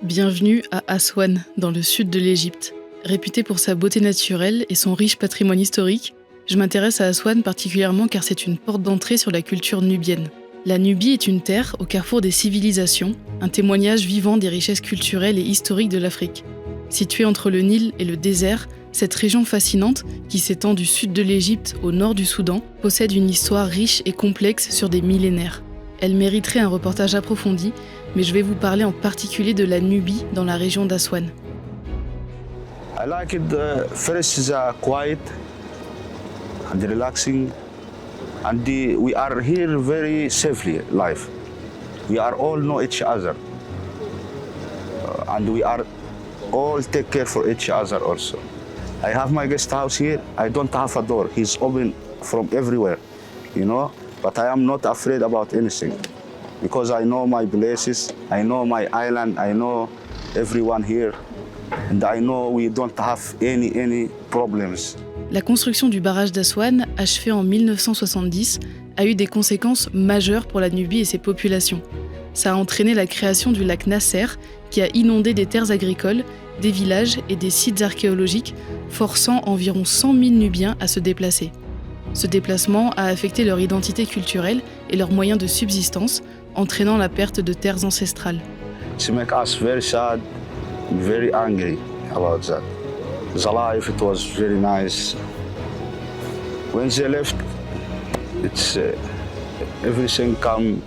Bienvenue à Aswan, dans le sud de l'Égypte. Réputée pour sa beauté naturelle et son riche patrimoine historique, je m'intéresse à Aswan particulièrement car c'est une porte d'entrée sur la culture nubienne. La Nubie est une terre au carrefour des civilisations, un témoignage vivant des richesses culturelles et historiques de l'Afrique. Située entre le Nil et le désert, cette région fascinante, qui s'étend du sud de l'Égypte au nord du Soudan, possède une histoire riche et complexe sur des millénaires. Elle mériterait un reportage approfondi, mais je vais vous parler en particulier de la Nubie dans la région d'Aswan. I like it. First is quiet and relaxing, and we are here very safely. Life. We are all know each other, and we are all take care for each other also. I have my guest house here. I don't have a door. He's open from everywhere, you know. But I am not afraid about anything, because I know my places. I know my island. I know everyone here. And I know we don't have any problems. La construction du barrage d'Aswan, achevé en 1970, a eu des conséquences majeures pour la Nubie et ses populations. Ça a entraîné la création du lac Nasser, qui a inondé des terres agricoles, des villages et des sites archéologiques, forçant environ 100 000 Nubiens à se déplacer. Ce déplacement a affecté leur identité culturelle et leurs moyens de subsistance, entraînant la perte de terres ancestrales. It makes us very sad, very angry about that. The life, it was very nice. When they left, it's everything come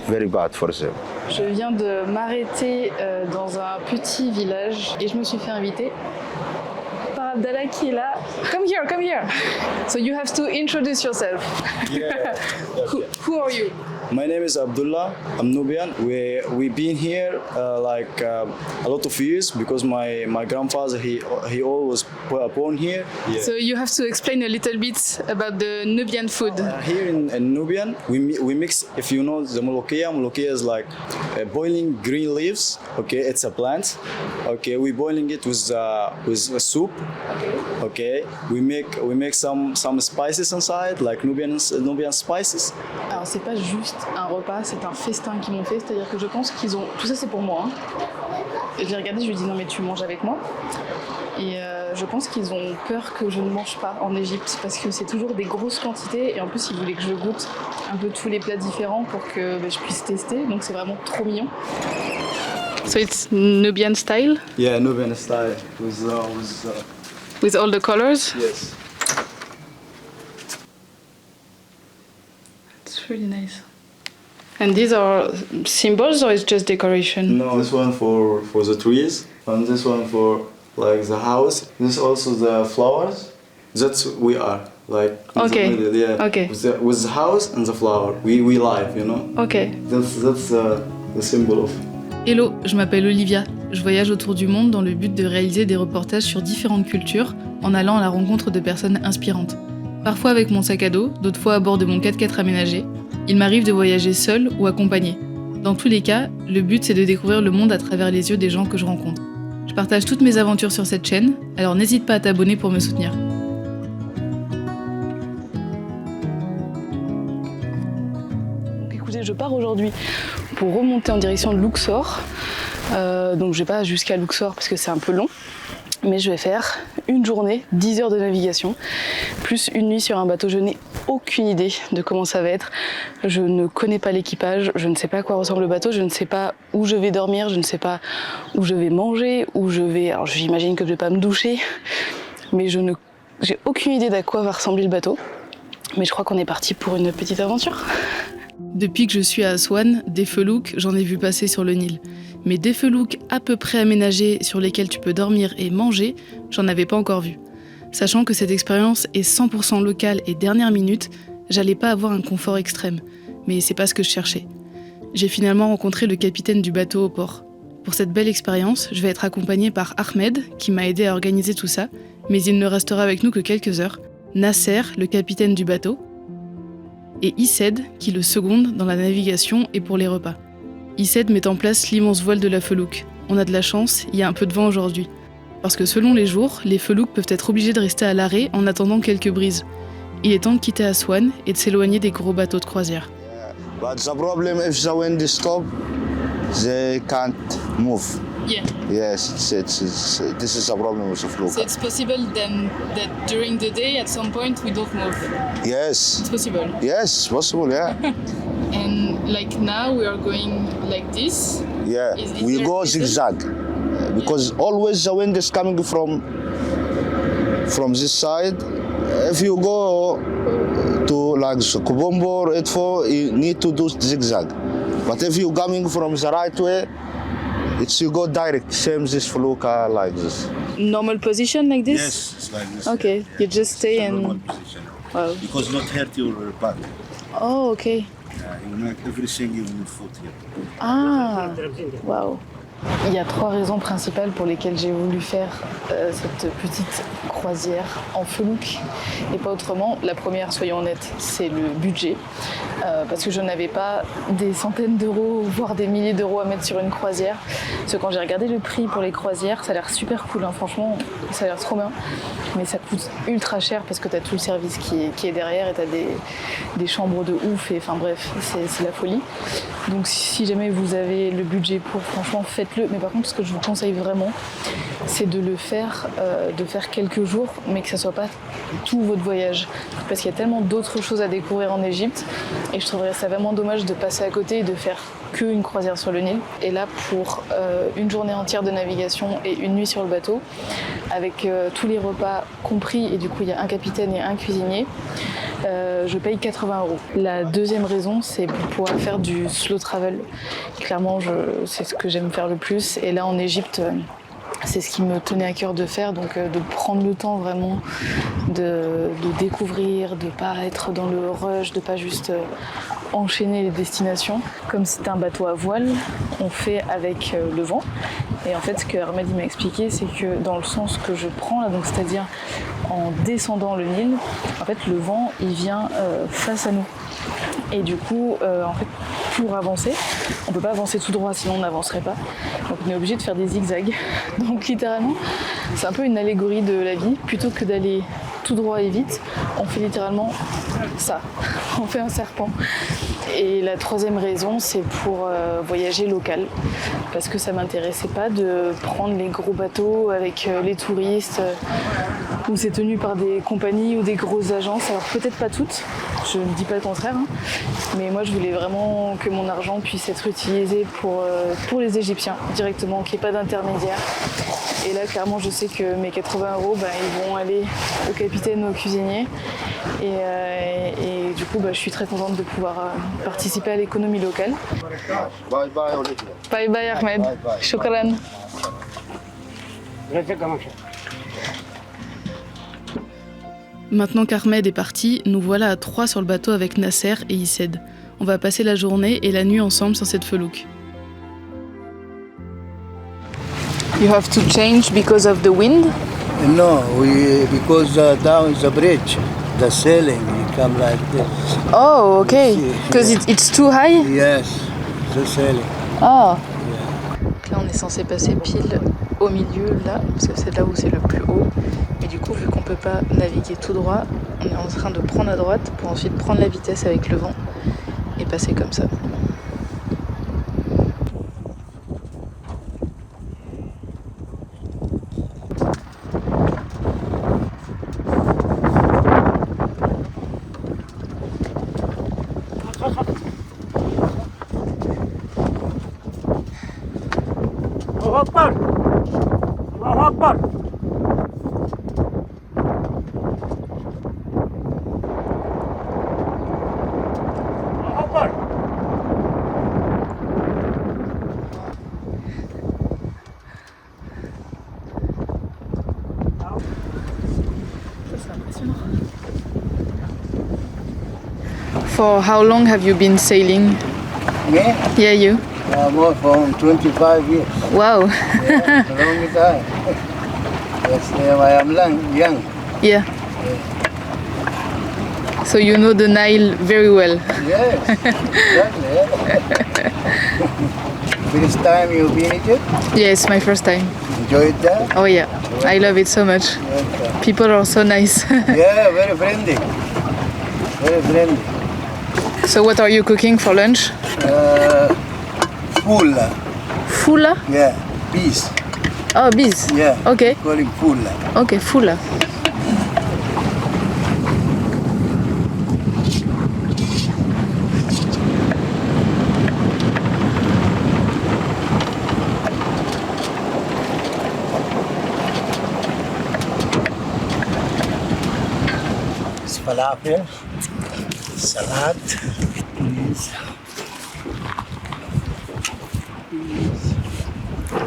very bad for them. Je viens de m'arrêter dans un petit village et je me suis fait inviter par Abdallah qui est là. Come here. So you have to introduce yourself. Yeah. Who are you? My name is Abdullah. I'm Nubian. We've been here a lot of years because my grandfather he always born here. Yeah. So you have to explain a little bit about the Nubian food. Here in Nubian, we mix. If you know the molokhia is like boiling green leaves. Okay, it's a plant. Okay, we boiling it with a soup. Okay, we make some spices inside, like Nubian spices. Alors c'est pas juste un repas, c'est un festin qu'ils m'ont fait, c'est-à-dire que je pense qu'ils ont... Tout ça c'est pour moi. Et je l'ai regardé, je lui ai dit non mais tu manges avec moi. Et je pense qu'ils ont peur que je ne mange pas en Égypte parce que c'est toujours des grosses quantités et en plus ils voulaient que je goûte un peu tous les plats différents pour que je puisse tester, donc c'est vraiment trop mignon. So it's Nubian style? Yeah, Nubian style With all the colors? Yes. It's really nice. And these are symbols or it's just decoration? No, this one for the trees, and this one for like the house. This also the flowers. That's we are like in Okay. the middle, yeah. Okay. With the house and the flower, we live, you know. Ok. That's the symbol of. Hello, je m'appelle Olivia. Je voyage autour du monde dans le but de réaliser des reportages sur différentes cultures en allant à la rencontre de personnes inspirantes. Parfois avec mon sac à dos, d'autres fois à bord de mon 4x4 aménagé. Il m'arrive de voyager seul ou accompagné. Dans tous les cas, le but c'est de découvrir le monde à travers les yeux des gens que je rencontre. Je partage toutes mes aventures sur cette chaîne, alors n'hésite pas à t'abonner pour me soutenir. Donc écoutez, je pars aujourd'hui pour remonter en direction de Luxor. Donc je vais pas jusqu'à Luxor parce que c'est un peu long. Mais je vais faire une journée, 10 heures de navigation, plus une nuit sur un bateau. Je n'ai aucune idée de comment ça va être. Je ne connais pas l'équipage, je ne sais pas à quoi ressemble le bateau, je ne sais pas où je vais dormir, je ne sais pas où je vais manger, où je vais... Alors j'imagine que je ne vais pas me doucher, mais j'ai aucune idée d'à quoi va ressembler le bateau. Mais je crois qu'on est parti pour une petite aventure. Depuis que je suis à Aswan, des felouks, j'en ai vu passer sur le Nil. Mais des felouks à peu près aménagés sur lesquels tu peux dormir et manger, j'en avais pas encore vu. Sachant que cette expérience est 100% locale et dernière minute, j'allais pas avoir un confort extrême. Mais c'est pas ce que je cherchais. J'ai finalement rencontré le capitaine du bateau au port. Pour cette belle expérience, je vais être accompagnée par Ahmed, qui m'a aidé à organiser tout ça, mais il ne restera avec nous que quelques heures, Nasser, le capitaine du bateau, et Issed, qui le seconde dans la navigation et pour les repas. Issed met en place l'immense voile de la felouk. On a de la chance, il y a un peu de vent aujourd'hui. Parce que selon les jours, les felouks peuvent être obligés de rester à l'arrêt en attendant quelques brises. Il est temps de quitter Aswan et de s'éloigner des gros bateaux de croisière. But the problem, if the wind stop, they can't move. Yeah. Yes, this is a problem with the fluke. So it's possible then that during the day, at some point, we don't move. Yes. It's possible. Yes, possible, yeah. And like now, we are going like this. Yeah, Is we there go reason? zigzag because always the wind is coming from this side. If you go to like Kubombo or Edfo, you need to do zigzag. But if you're coming from the right way, you go direct. Same this fluka like this. Normal position like this? Yes, it's like this. Okay, you just stay and. position. Wow. Because not hurt your back. Oh, okay. You make everything in your foot here. Ah, waouh. Il y a 3 raisons principales pour lesquelles j'ai voulu faire cette petite croisière en felouk et pas autrement. La première, soyons honnêtes, c'est le budget. Parce que je n'avais pas des centaines d'euros, voire des milliers d'euros à mettre sur une croisière. Parce que quand j'ai regardé le prix pour les croisières, ça a l'air super cool, hein. Franchement, ça a l'air trop bien. Mais ça coûte ultra cher parce que tu as tout le service qui est derrière et tu as des chambres de ouf. Et enfin bref, c'est la folie. Donc si jamais vous avez le budget pour, franchement, faites-le. Mais par contre, ce que je vous conseille vraiment, c'est de le faire, de faire quelques jours, mais que ça soit pas tout votre voyage. Parce qu'il y a tellement d'autres choses à découvrir en Égypte. Et je trouverais ça vraiment dommage de passer à côté et de faire qu'une croisière sur le Nil. Et là, pour une journée entière de navigation et une nuit sur le bateau, avec tous les repas compris, et du coup il y a un capitaine et un cuisinier, je paye 80 euros. La deuxième raison, c'est pour pouvoir faire du slow travel. Clairement, c'est ce que j'aime faire le plus. Et là, en Égypte, c'est ce qui me tenait à cœur de faire, donc de prendre le temps vraiment de découvrir, de ne pas être dans le rush, de ne pas juste enchaîner les destinations. Comme c'est un bateau à voile, on fait avec le vent. Et en fait, ce que Ahmed m'a expliqué, c'est que dans le sens que je prends là, donc c'est-à-dire en descendant le Nil, en fait, le vent, il vient face à nous. Et du coup, en fait, pour avancer, on peut pas avancer tout droit, sinon on n'avancerait pas. Donc on est obligé de faire des zigzags. Donc littéralement, c'est un peu une allégorie de la vie. Plutôt que d'aller tout droit et vite, on fait littéralement ça. On fait un serpent. Et la troisième raison, c'est pour voyager local. Parce que ça m'intéressait pas de prendre les gros bateaux avec les touristes, où c'est tenu par des compagnies ou des grosses agences. Alors peut-être pas toutes, je ne dis pas le contraire, hein. Mais moi je voulais vraiment que mon argent puisse être utilisé pour les Égyptiens directement, qu'il n'y ait pas d'intermédiaire. Et là clairement je sais que mes 80 euros, ils vont aller au capitaine, au cuisinier. Et du coup je suis très contente de pouvoir participer à l'économie locale. Bye bye Olivia. Bye bye Ahmed, Bye, bye. shukran. Maintenant qu'Ahmed est parti, nous voilà à 3 sur le bateau avec Nasser et Issed. On va passer la journée et la nuit ensemble sur cette felouk. You have to change because of the wind? No, because down is a bridge, the sailing, we come like this. Oh, okay. Because it's too high? Yes, the sailing. Oh. Donc là, on est censé passer pile au milieu, là, parce que c'est là où c'est le plus haut. Mais du coup, vu qu'on peut pas naviguer tout droit, on est en train de prendre à droite pour ensuite prendre la vitesse avec le vent et passer comme ça. For how long have you been sailing? Me? Yeah, you. More from 25 years. Wow. Yeah, a long time. Yes, I am young. Yeah. So you know the Nile very well. Yes, exactly. First time you been in Egypt? Yes, my first time. Enjoy it there? Oh yeah, I love it so much. Yes, People are so nice. yeah, very friendly. Very friendly. So what are you cooking for lunch? Full. Fula? Yeah, bees. Oh, bees. Yeah. Okay. Calling fulla. Okay, Fula. It's falafel, salad, bees.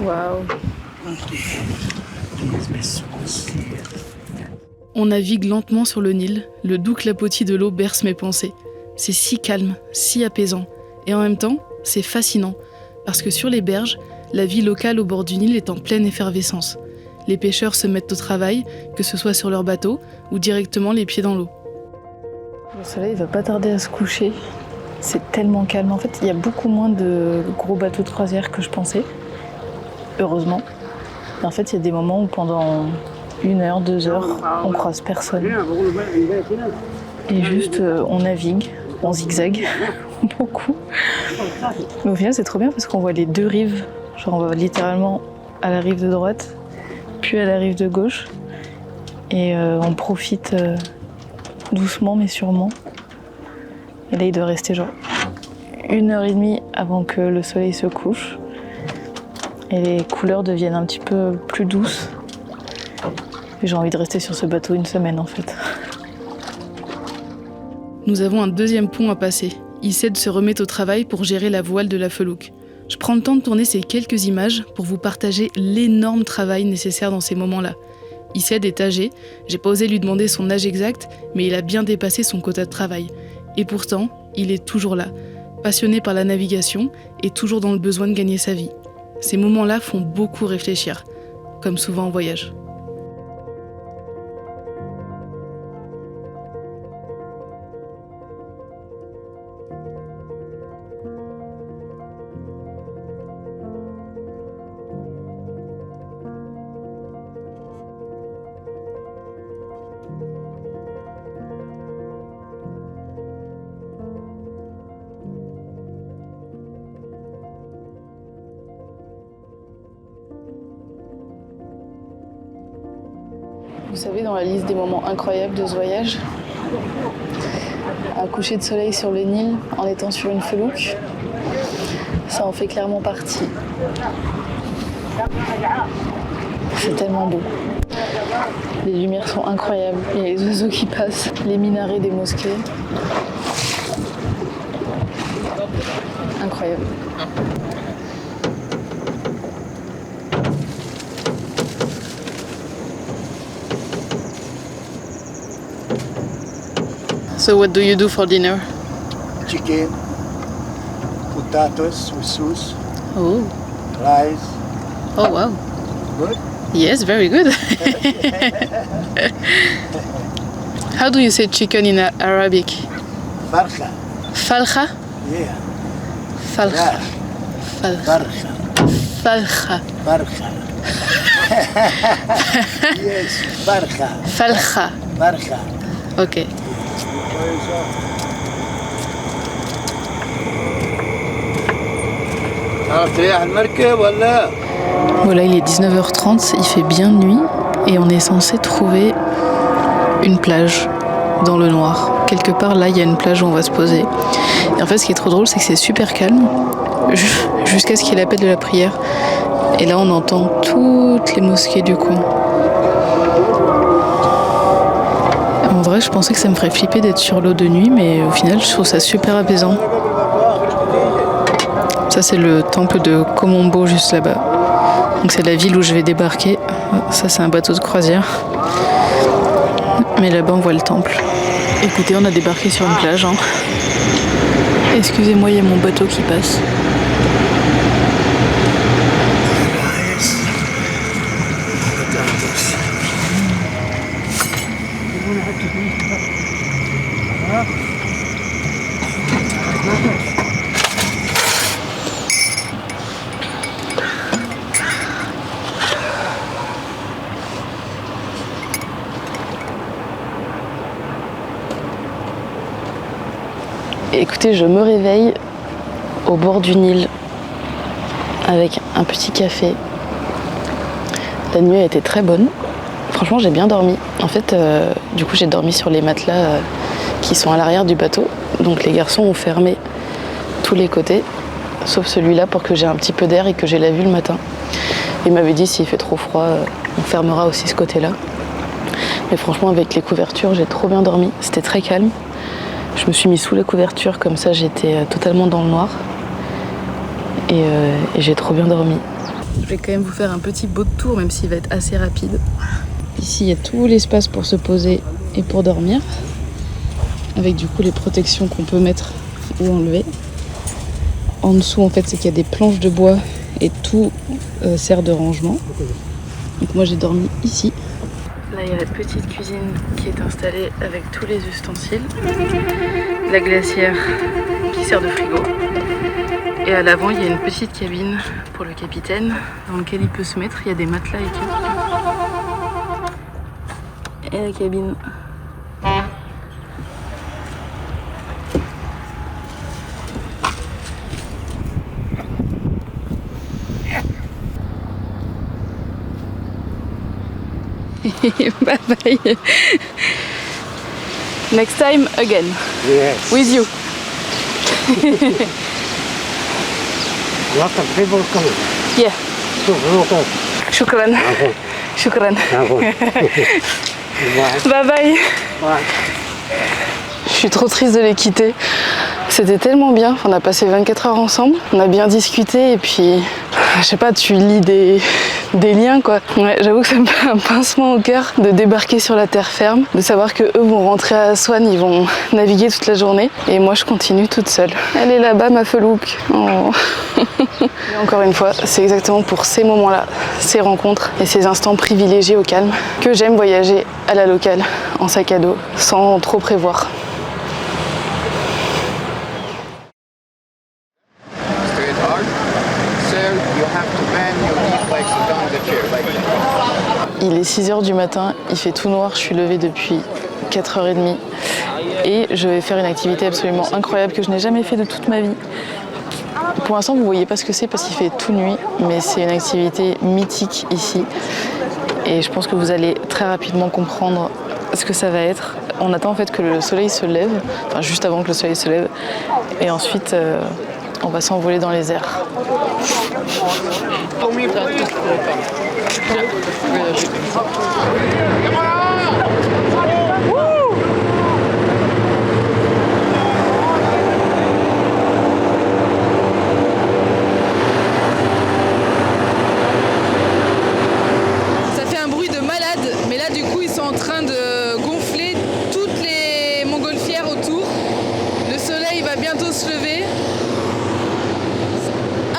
Wow. Bees, On navigue lentement sur le Nil, le doux clapotis de l'eau berce mes pensées. C'est si calme, si apaisant, et en même temps, c'est fascinant, parce que sur les berges, la vie locale au bord du Nil est en pleine effervescence. Les pêcheurs se mettent au travail, que ce soit sur leur bateau ou directement les pieds dans l'eau. Le soleil va pas tarder à se coucher, c'est tellement calme. En fait, il y a beaucoup moins de gros bateaux de croisière que je pensais, heureusement. Et en fait, il y a des moments où pendant 1 heure, 2 heures, on croise personne. Et juste, on navigue, on zigzague, beaucoup. Mais au final, c'est trop bien parce qu'on voit les deux rives. Genre, on va littéralement à la rive de droite, puis à la rive de gauche. Et on profite doucement mais sûrement. Et là, il doit rester genre 1h30 avant que le soleil se couche. Et les couleurs deviennent un petit peu plus douces. Et j'ai envie de rester sur ce bateau 1 semaine en fait. Nous avons un deuxième pont à passer. Issed se remet au travail pour gérer la voile de la felouk. Je prends le temps de tourner ces quelques images pour vous partager l'énorme travail nécessaire dans ces moments-là. Issed est âgé, j'ai pas osé lui demander son âge exact, mais il a bien dépassé son quota de travail. Et pourtant, il est toujours là, passionné par la navigation et toujours dans le besoin de gagner sa vie. Ces moments-là font beaucoup réfléchir, comme souvent en voyage. Vous savez, dans la liste des moments incroyables de ce voyage, un coucher de soleil sur le Nil en étant sur une felouk, ça en fait clairement partie. C'est tellement beau. Les lumières sont incroyables, il y a les oiseaux qui passent, les minarets des mosquées. Incroyable. So what do you do for dinner? Chicken, potatoes with sauce, Oh, rice. oh wow. Good. Yes, very good. How do you say chicken in Arabic? Farcha. Falcha? Yeah. Falcha. Falcha. Farcha. Falcha. Farcha. Yes. Farcha. Falcha. Farcha. Ok. تريح المركب ولا؟ Voilà, il est 19h30, il fait bien nuit et on est censé trouver une plage dans le noir. Quelque part là, il y a une plage où on va se poser. Et en fait, ce qui est trop drôle, c'est que c'est super calme jusqu'à ce qu'il y ait l'appel de la prière. Et là, on entend toutes les mosquées du coin. En vrai, je pensais que ça me ferait flipper d'être sur l'eau de nuit, mais au final, je trouve ça super apaisant. Ça, c'est le temple de Komombo juste là-bas. Donc c'est la ville où je vais débarquer. Ça, c'est un bateau de croisière. Mais là-bas, on voit le temple. Écoutez, on a débarqué sur une plage. Excusez-moi, il y a mon bateau qui passe. Écoutez, je me réveille au bord du Nil. avec un petit café. La nuit a été très bonne. Franchement, j'ai bien dormi. En fait, du coup, j'ai dormi sur les matelas qui sont à l'arrière du bateau. Donc les garçons ont fermé tous les côtés, sauf celui-là pour que j'ai un petit peu d'air et que j'ai la vue le matin. Ils m'avaient dit s'il fait trop froid, on fermera aussi ce côté-là. Mais franchement, avec les couvertures, j'ai trop bien dormi. C'était très calme. Je me suis mis sous les couvertures, comme ça j'étais totalement dans le noir. Et j'ai trop bien dormi. Je vais quand même vous faire un petit boat tour, même s'il va être assez rapide. Ici, il y a tout l'espace pour se poser et pour dormir. Avec du coup les protections qu'on peut mettre ou enlever. En dessous, en fait, c'est qu'il y a des planches de bois et tout sert de rangement. Donc moi, j'ai dormi ici. Là, il y a la petite cuisine qui est installée avec tous les ustensiles. La glacière qui sert de frigo. Et à l'avant, il y a une petite cabine pour le capitaine dans laquelle il peut se mettre. Il y a des matelas et tout. Et la cabine. Bye bye. Next time again. Yes. With you. Lots of people coming. Yeah. شكرا. شكرا. عفوا. شكرا. عفوا. Bye bye. Bye. Je suis trop triste de les quitter. C'était tellement bien. On a passé 24 heures ensemble. On a bien discuté et puis, je sais pas, tu lis des liens quoi. Ouais, j'avoue que ça me fait un pincement au cœur de débarquer sur la terre ferme, de savoir que eux vont rentrer à Aswan, ils vont naviguer toute la journée et moi je continue toute seule. Elle est là-bas ma felouk. Oh. Et encore une fois, c'est exactement pour ces moments-là, ces rencontres et ces instants privilégiés au calme que j'aime voyager à la locale en sac à dos sans trop prévoir. Il est 6h du matin, il fait tout noir, je suis levée depuis 4h30 et je vais faire une activité absolument incroyable que je n'ai jamais fait de toute ma vie. Pour l'instant, vous ne voyez pas ce que c'est parce qu'il fait tout nuit, mais c'est une activité mythique ici et je pense que vous allez très rapidement comprendre ce que ça va être. On attend en fait que le soleil se lève, enfin juste avant que le soleil se lève et ensuite on va s'envoler dans les airs. Ça fait un bruit de malade, mais là du coup ils sont en train de gonfler toutes les montgolfières autour. Le soleil va bientôt se lever.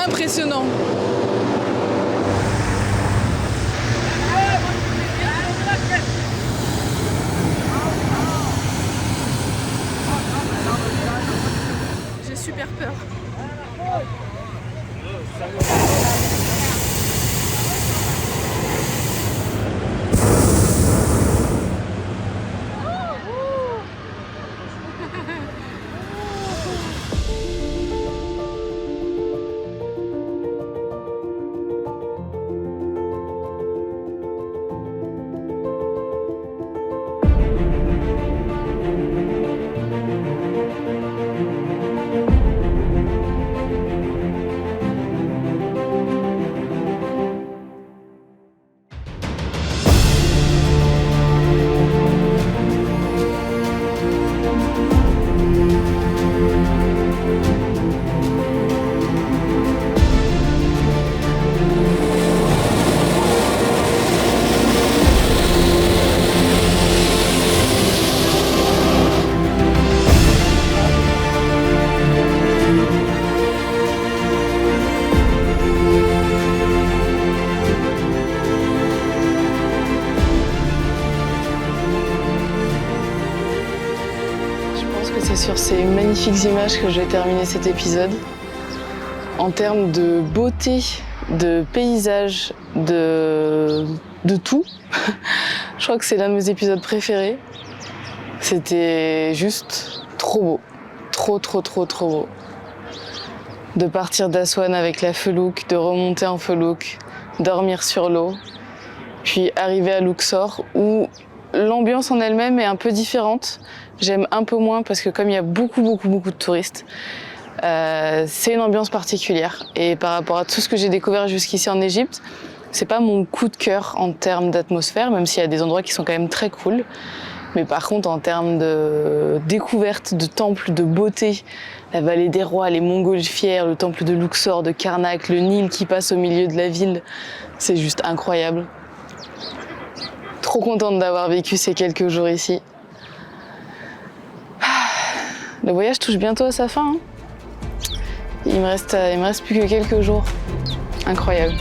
Impressionnant. J'ai super peur. C'est sur ces magnifiques images que je vais terminer cet épisode. En termes de beauté, de paysage, de tout, je crois que c'est l'un de mes épisodes préférés. C'était juste trop beau. Trop beau. de partir d'Aswan avec la felouk, de remonter en felouk, dormir sur l'eau, puis arriver à Luxor où l'ambiance en elle-même est un peu différente. J'aime un peu moins parce que comme il y a beaucoup de touristes, c'est une ambiance particulière. Et par rapport à tout ce que j'ai découvert jusqu'ici en Égypte, c'est pas mon coup de cœur en termes d'atmosphère, même s'il y a des endroits qui sont quand même très cool. Mais par contre, en termes de découverte de temples, de beauté, la vallée des rois, les montgolfières, le temple de Luxor, de Karnak, le Nil qui passe au milieu de la ville, c'est juste incroyable. Trop contente d'avoir vécu ces quelques jours ici. Le voyage touche bientôt à sa fin, hein. Il me reste plus que quelques jours. Incroyable.